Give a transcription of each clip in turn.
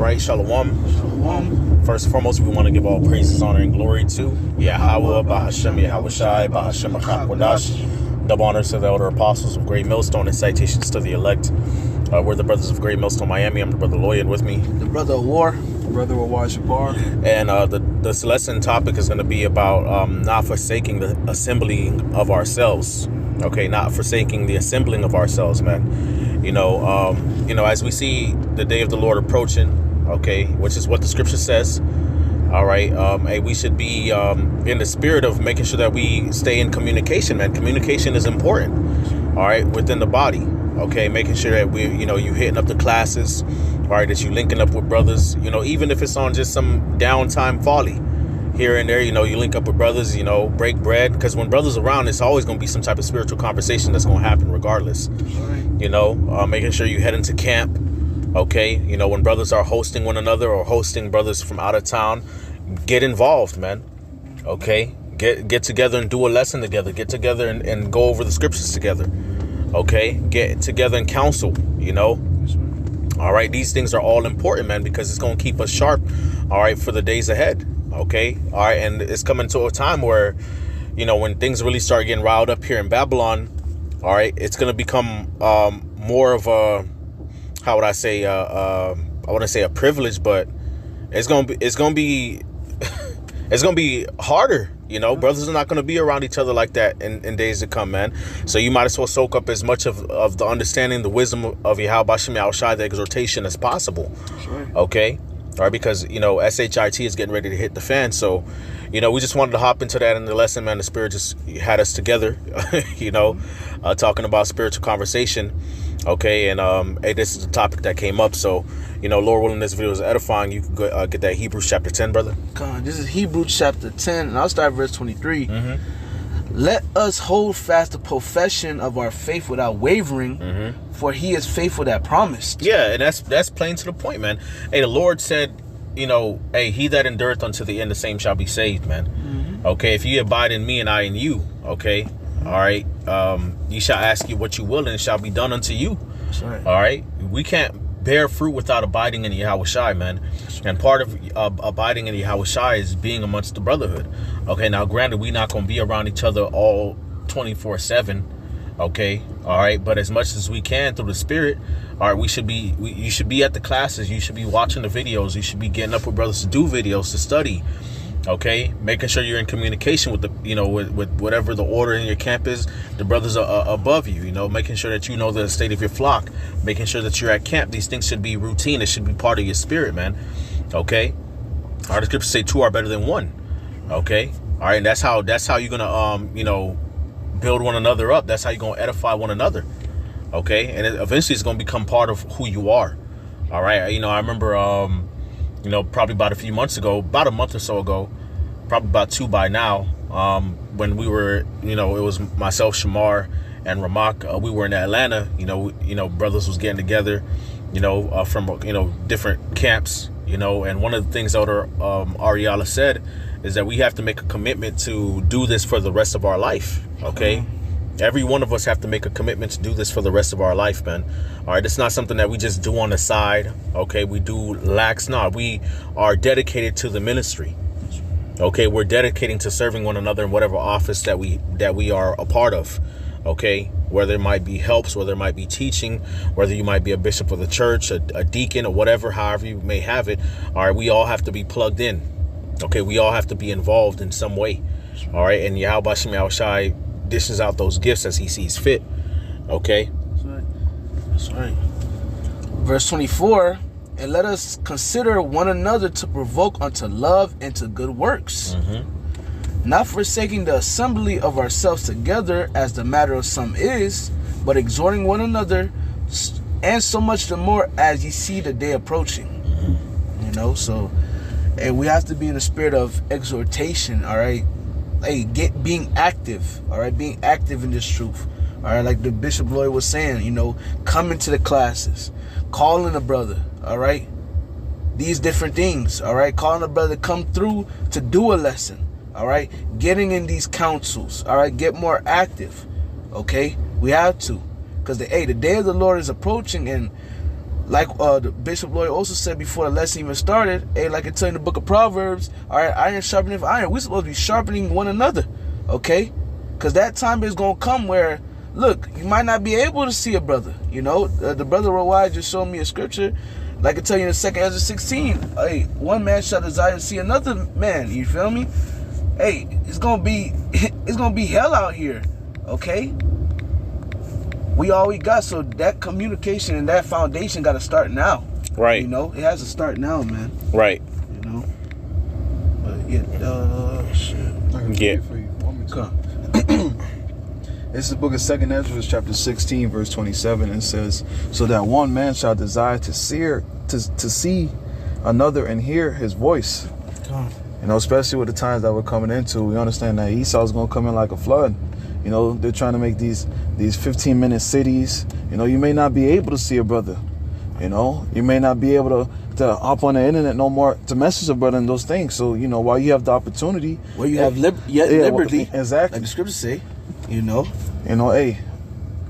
right, shalom. Shalom. First and foremost, we want to give all praises, honor, and glory to Yahweh, Bahashem, Yahushai, Bahashem, Achakwadash. Double honors to the elder apostles of Great Millstone and citations to the elect. We're the brothers of Great Millstone, Miami. I'm the brother Lloyd with me. The brother of war. The brother of war Shabar. And this lesson topic is going to be about not forsaking the assembling of ourselves. Okay, not forsaking the assembling of ourselves, man. You know, as we see the day of the Lord approaching, okay, which is what the scripture says. All right, we should be in the spirit of making sure that we stay in communication, man. Communication is important. All right, within the body. Okay, making sure that you hitting up the classes. All right, that you linking up with brothers. Even if it's on just some downtime folly here and there. You link up with brothers. Break bread, because when brothers around, it's always going to be some type of spiritual conversation that's going to happen regardless. Right. Making sure you head into camp. Okay, when brothers are hosting one another or hosting brothers from out of town, get involved, man. Okay, get together and do a lesson together. Get together and go over the scriptures together. Okay, get together and counsel. All right, these things are all important, man, because it's going to keep us sharp. All right, for the days ahead. Okay, all right, and it's coming to a time where, when things really start getting riled up here in Babylon. All right, it's going to become more of a, how would I say, I wouldn't say a privilege, but it's gonna be harder. Brothers are not going to be around each other like that in days to come, man. So you might as well soak up as much of the understanding, the wisdom of Yahweh Shem Yahushai, the exhortation as possible. Sure. Okay, all right, because SHIT is getting ready to hit the fan. So we just wanted to hop into that in the lesson, man. The Spirit just had us together, talking about spiritual conversation. Okay, and hey, this is the topic that came up. So, Lord willing, this video is edifying. You can go, get that Hebrews chapter 10, brother. This is Hebrews chapter 10, and I'll start verse 23. Mm-hmm. Let us hold fast the profession of our faith without wavering, for he is faithful that promised. Yeah, and that's plain to the point, man. Hey, the Lord said, hey, he that endureth unto the end, the same shall be saved, man. Mm-hmm. Okay, if ye abide in me and I in you, okay. All right, ye shall ask you what you will, and it shall be done unto you. That's right. All right, we can't bear fruit without abiding in Yahushai, man. Right. And part of abiding in Yahushai is being amongst the brotherhood. Okay, now granted, we're not going to be around each other all 24/7. Okay, all right, but as much as we can through the Spirit, all right, you should be at the classes. You should be watching the videos. You should be getting up with brothers to do videos, to study. Okay, making sure you're in communication with the, with whatever the order in your camp is, the brothers are above you, making sure that you know the state of your flock, making sure that you're at camp. These things should be routine. It should be part of your spirit, man. Okay. All right, the scriptures say two are better than one. Okay. All right. And that's how you're going to, build one another up. That's how you're going to edify one another. Okay. And eventually it's going to become part of who you are. All right. I remember, probably about a month or so ago, probably about 2 by now, when we were, it was myself, Shamar, and Ramak. We were in Atlanta. Brothers was getting together, from different camps, and one of the things Elder Ariala said is that we have to make a commitment to do this for the rest of our life. Okay. Every one of us have to make a commitment to do this for the rest of our life, man. All right, it's not something that we just do on the side. Okay, we do lax. No, we are dedicated to the ministry. Okay, we're dedicating to serving one another in whatever office that we are a part of. Okay, whether it might be helps, whether it might be teaching, whether you might be a bishop of the church, a deacon, or whatever, however you may have it. All right, we all have to be plugged in. Okay, we all have to be involved in some way. All right, and Yahweh Shem Yahushai dishes out those gifts as he sees fit. Okay, that's right. Verse 24, and let us consider one another to provoke unto love and to good works, not forsaking the assembly of ourselves together, as the matter of some is, but exhorting one another, and so much the more as ye see the day approaching. So, and we have to be in the spirit of exhortation. All right. Hey, being active, all right, being active in this truth, all right, like the Bishop Lloyd was saying, coming to the classes, calling a brother, all right, these different things, all right, calling a brother to come through to do a lesson, all right, getting in these councils, all right, get more active, okay, we have to, because the day of the Lord is approaching, and like the Bishop Lloyd also said before the lesson even started, hey, like it tell in the book of Proverbs, all right, iron sharpening iron. We're supposed to be sharpening one another, okay? Because that time is going to come where, look, you might not be able to see a brother, you know? The brother Rawai just showed me a scripture, like I tell you in the 2nd Ezra 16, hey, one man shall desire to see another man, you feel me? Hey, it's going to be hell out here, okay? We all we got, so that communication and that foundation got to start now. Right. You know, it has to start now, man. Right. You know. But yeah, shit. I can read it for you. Want me to? Come. It's the book of 2nd Ezra, chapter 16, verse 27. It says, "So that one man shall desire to see another and hear his voice." Come. You know, especially with the times that we're coming into, we understand that Esau's going to come in like a flood. You know, they're trying to make these 15-minute cities. You know, you may not be able to see a brother. You know, you may not be able to hop on the internet no more to message a brother and those things. So, you know, while you have the opportunity, Where you have liberty, exactly, like the scriptures say, you know, hey,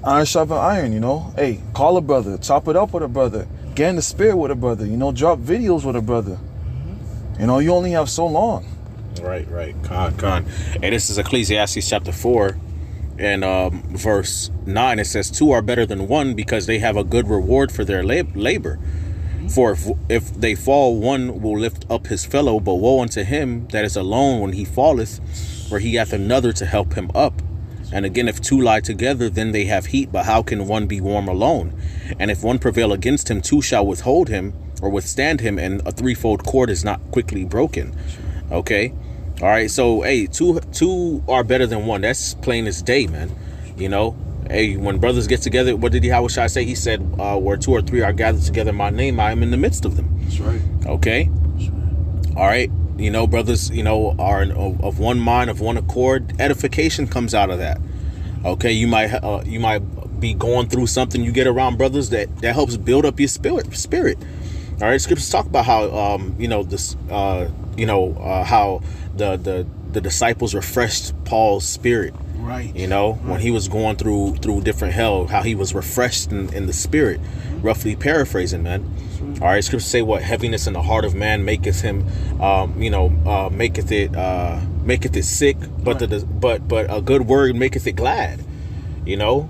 iron sharpen iron. You know, hey, call a brother, chop it up with a brother, get in the spirit with a brother. You know, drop videos with a brother. You know, you only have so long. Right. Con. And this is Ecclesiastes chapter 4. And verse 9, it says, 2 are better than one because they have a good reward for their labor. For if they fall, one will lift up his fellow, but woe unto him that is alone when he falleth, for he hath another to help him up. And again, if 2 lie together, then they have heat, but how can one be warm alone? And if one prevail against him, 2 shall withhold him or withstand him, and a threefold cord is not quickly broken. Okay? All right, so hey, two are better than one. That's plain as day, man. You know, hey, when brothers get together, what did how should I say? He said, "Where 2 or 3 are gathered together in my name, I am in the midst of them." That's right. Okay. That's right. All right. You know, brothers, you know, are of one mind, of one accord. Edification comes out of that. Okay, you might be going through something. You get around brothers that helps build up your spirit. All right, scriptures talk about how you know this how the disciples refreshed Paul's spirit. right? You know, when he was going through different hell, how he was refreshed in the spirit. Roughly paraphrasing, man. All right, scriptures say what heaviness in the heart of man maketh him, maketh it sick, but but a good word maketh it glad. You know,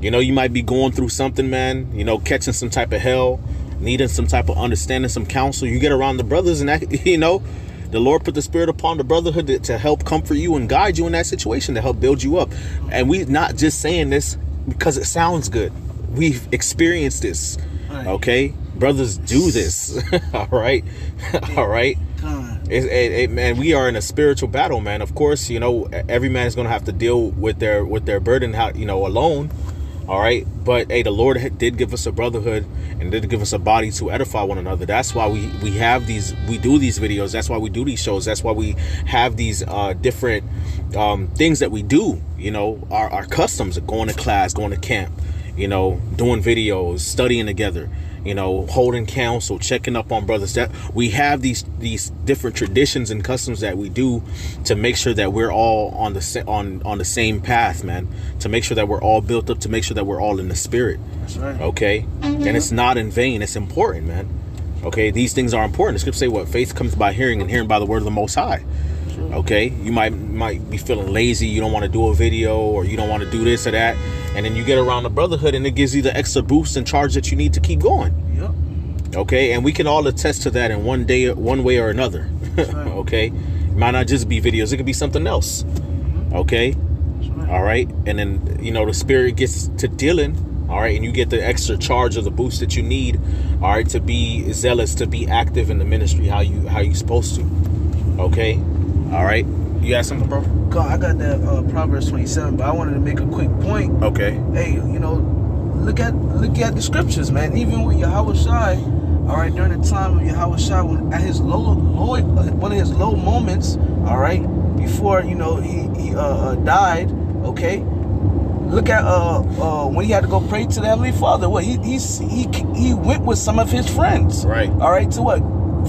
you might be going through something, man. You know, catching some type of hell, needing some type of understanding, some counsel. You get around the brothers, and that, you know, the Lord put the spirit upon the brotherhood to help comfort you and guide you in that situation, to help build you up. And we not just saying this because it sounds good. We've experienced this. Okay, brothers do this. All right, all right. Man, we are in a spiritual battle, man. Of course, you know, every man is going to have to deal with their burden, alone. All right, but hey, the Lord did give us a brotherhood and did give us a body to edify one another. That's why we do these videos. That's why we do these shows. That's why we have these different things that we do. You know, our customs of going to class, going to camp, you know, doing videos, studying together, you know, holding counsel, checking up on brothers. That we have these different traditions and customs that we do to make sure that we're all on the same path, man. To make sure that we're all built up, to make sure that we're all in the spirit. That's right. Okay, and it's not in vain. It's important, man. Okay, these things are important. The scripture say what faith comes by hearing, and hearing by the word of the Most High. Okay, you might be feeling lazy, you don't want to do a video, or you don't want to do this or that, and then you get around the brotherhood and it gives you the extra boost and charge that you need to keep going. Yep. Okay, and we can all attest to that in one way or another. Right. Okay, it might not just be videos, it could be something else. Okay, right. All right, and then, you know, the spirit gets to dealing. All right, and you get the extra charge of the boost that you need. All right, to be zealous, to be active in the ministry, how you supposed to. Okay. All right, you got something, bro? I got that Proverbs 27, but I wanted to make a quick point. Okay. Hey, you know, look at the scriptures, man. Even with Yahweh Shai, all right, during the time of Yahweh Shai, at his one of his low moments, all right, before, you know, he died. Okay. Look at when he had to go pray to the Heavenly Father. What he went with some of his friends. Right. All right. To what?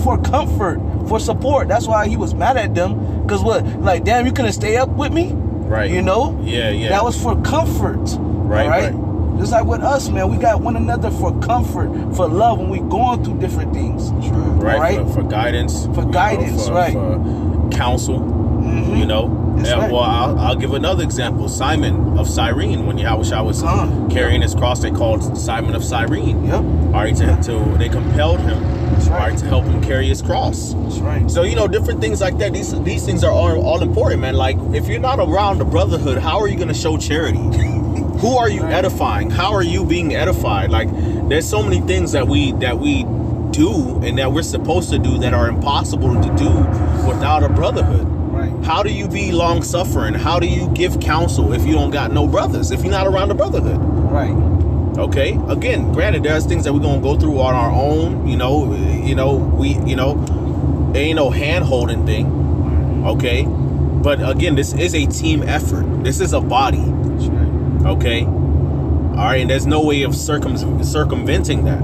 For comfort, for support. That's why he was mad at them. Because what? Like, damn, you couldn't stay up with me? Right. You know? Yeah. That was for comfort. Right. All right. Just like with us, man, we got one another for comfort, for love when we going through different things. Right. For guidance. For guidance, right. For counsel, you know. That's right. Well, I'll give another example. Simon of Cyrene, when Yahushua was carrying his cross, they called Simon of Cyrene. Yep. All right, they compelled him. That's right. All right, to help him carry his cross. That's right. So, you know, different things like that. These things are all important, man. Like, if you're not around the brotherhood, how are you going to show charity? Who are you edifying? How are you being edified? Like, there's so many things that we do and that we're supposed to do that are impossible to do without a brotherhood. Right. How do you be long suffering? How do you give counsel if you don't got no brothers? If you're not around the brotherhood? Right. Okay. Again, granted, there's things that we're gonna go through on our own. You know, ain't no hand holding thing. Okay. But again, this is a team effort. This is a body. That's right. Okay. All right. And there's no way of circumventing that.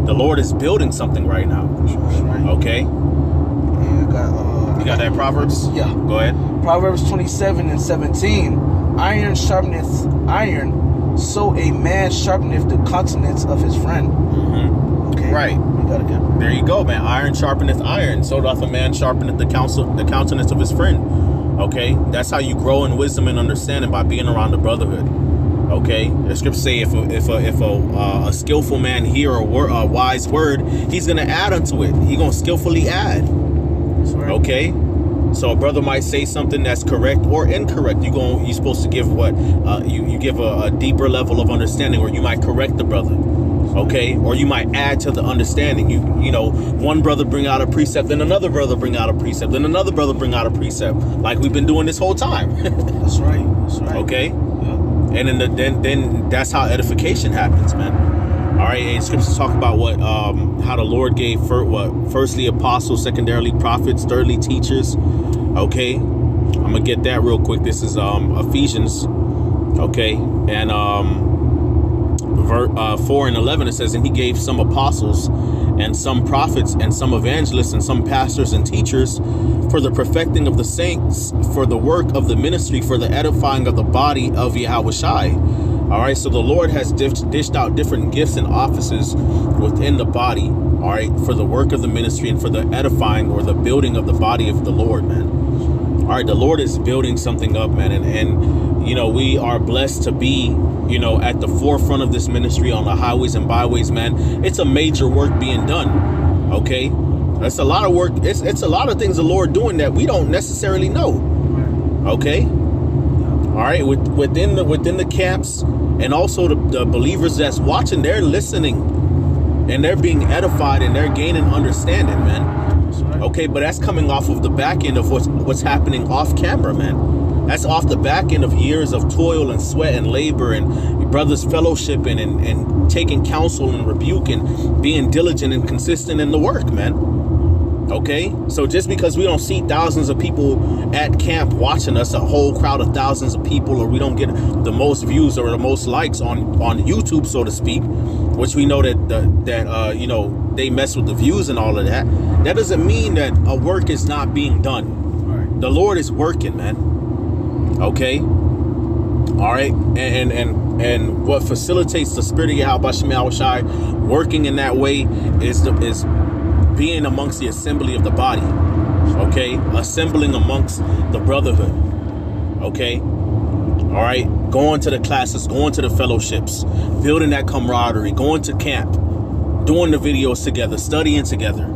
The Lord is building something right now. That's right. Okay. Yeah, I got. You got that Proverbs? Yeah. Go ahead. Proverbs 27:17. Iron sharpeneth iron, so a man sharpeneth the countenance of his friend. Mm-hmm. Okay. Right. You got it, good. There you go, man. Iron sharpeneth iron, so doth a man sharpeneth the countenance of his friend. Okay. That's how you grow in wisdom and understanding, by being around the brotherhood. Okay, the scriptures say if a skillful man hear a wise word, he's gonna add unto it. He's gonna skillfully add. Right. Okay, so a brother might say something that's correct or incorrect. You're supposed to give what you give a deeper level of understanding, or you might correct the brother. Okay, or you might add to the understanding. You know, one brother bring out a precept, then another brother bring out a precept, then another brother bring out a precept, like we've been doing this whole time. That's right. That's right. Okay. And then that's how edification happens, man. All right, and scriptures talk about what how the Lord gave firstly apostles, secondarily prophets, thirdly teachers. Okay, I'm gonna get that real quick. This is Ephesians, okay, and 4:11 it says, and he gave some apostles and some prophets and some evangelists and some pastors and teachers for the perfecting of the saints, for the work of the ministry, for the edifying of the body of Yahushua. All right, so the Lord has dished out different gifts and offices within the body, all right, for the work of the ministry and for the edifying or the building of the body of the Lord, man. All right, the Lord is building something up, man, and you know, we are blessed to be, you know, at the forefront of this ministry on the highways and byways, man. It's a major work being done. Okay, that's a lot of work. It's a lot of things the Lord doing that we don't necessarily know. Okay, all right, within the camps, and also the believers that's watching, they're listening and they're being edified and they're gaining understanding, man. Okay, but that's coming off of the back end of what's happening off camera, man. That's off the back end of years of toil and sweat and labor and brothers fellowshipping and taking counsel and rebuke and being diligent and consistent in the work, man. Okay, so just because we don't see thousands of people at camp watching us, a whole crowd of thousands of people, or we don't get the most views or the most likes on YouTube, so to speak, which we know that you know, they mess with the views and all of that, that doesn't mean that a work is not being done. The Lord is working, man. Okay, all right, and what facilitates the spirit of Yahushua working in that way is being amongst the assembly of the body. Okay, assembling amongst the brotherhood. Okay, all right, going to the classes, going to the fellowships, building that camaraderie, going to camp, doing the videos together, studying together.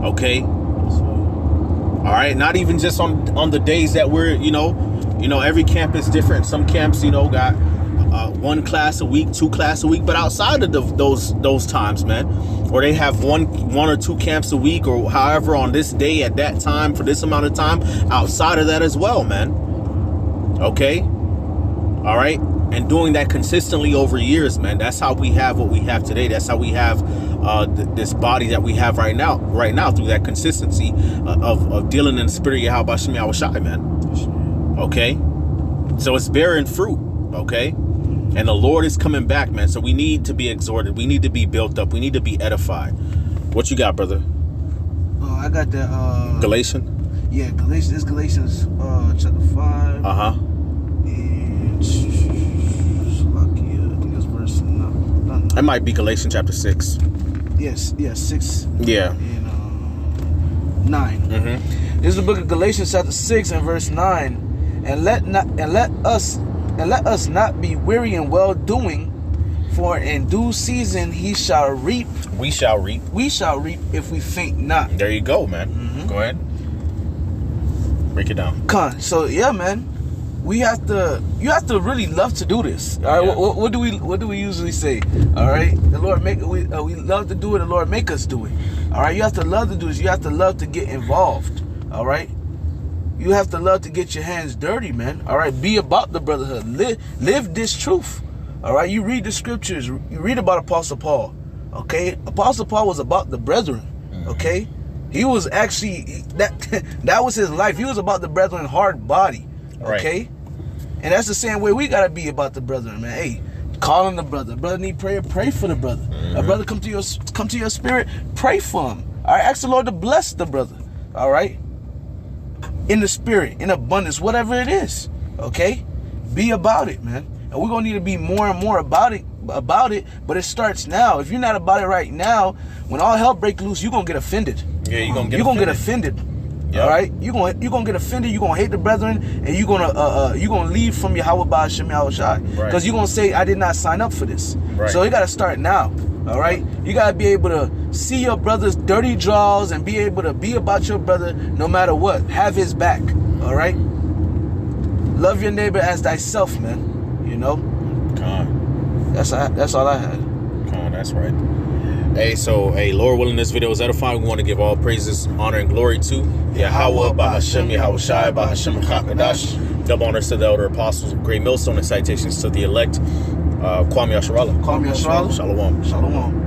Okay, all right, not even just on the days that we're, you know, every camp is different. Some camps, you know, got one class a week, 2 classes a week, but outside of those times, man, or they have one or 2 camps a week, or however on this day at that time for this amount of time, outside of that as well, man. Okay, all right, and doing that consistently over years, man. That's how we have what we have today. That's how we have this body that we have right now through that consistency of dealing in the spirit of Yahushua, man. Okay, so it's bearing fruit. Okay, and the Lord is coming back, man. So we need to be exhorted. We need to be built up. We need to be edified. What you got, brother? Oh, I got that. Galatians. Yeah, Galatians. This Galatians chapter 5. And And I think that's verse It might be Galatians chapter 6. Yes, 6. Yeah. And 9. Mm-hmm. This is the book of Galatians chapter 6 and verse 9. And let us not be weary in well doing, for in due season we shall reap if we faint not. There you go, man. Mm-hmm. Go ahead. Break it down. So yeah, man, you have to really love to do this. All right, Yeah. what do we usually say? All right, the Lord we love to do it. The Lord make us do it. All right, you have to love to do this. You have to love to get involved. All right, you have to love to get your hands dirty, man. All right, be about the brotherhood. Live this truth. All right, you read the scriptures. You read about Apostle Paul. Okay, Apostle Paul was about the brethren. Okay, he was actually that was his life. He was about the brethren, hard body. Okay, right. And that's the same way we gotta be about the brethren, man. Hey, calling the brother. Brother need prayer. Pray for the brother. A brother come to your spirit. Pray for him. All right, ask the Lord to bless the brother. All right, in the spirit, in abundance, whatever it is. Okay, be about it, man. And we're gonna need to be more and more about it. But it starts now. If you're not about it right now, when all hell break loose, you're gonna get offended. Yeah, you're gonna get offended. Yep. All right, you're gonna get offended. You're gonna hate the brethren, and you're gonna leave from Yahweh Ba'ashem Yahweh Shai, because you're gonna say, I did not sign up for this. Right. So you gotta start now. All right, you gotta be able to see your brother's dirty draws and be able to be about your brother no matter what. Have his back. All right, love your neighbor as thyself, man. You know. That's all I had. That's right. Hey, so, Lord willing, this video is edifying. We want to give all praises, honor, and glory to Yahweh, Ba'ashem, Yahweh Shai, Ba'ashem, Chakadash. Double honors to the elder apostles of Great Millstone, and citations to the elect. Kwame Yasharallah. Kwame Yasharallah. Shalom. Shalom.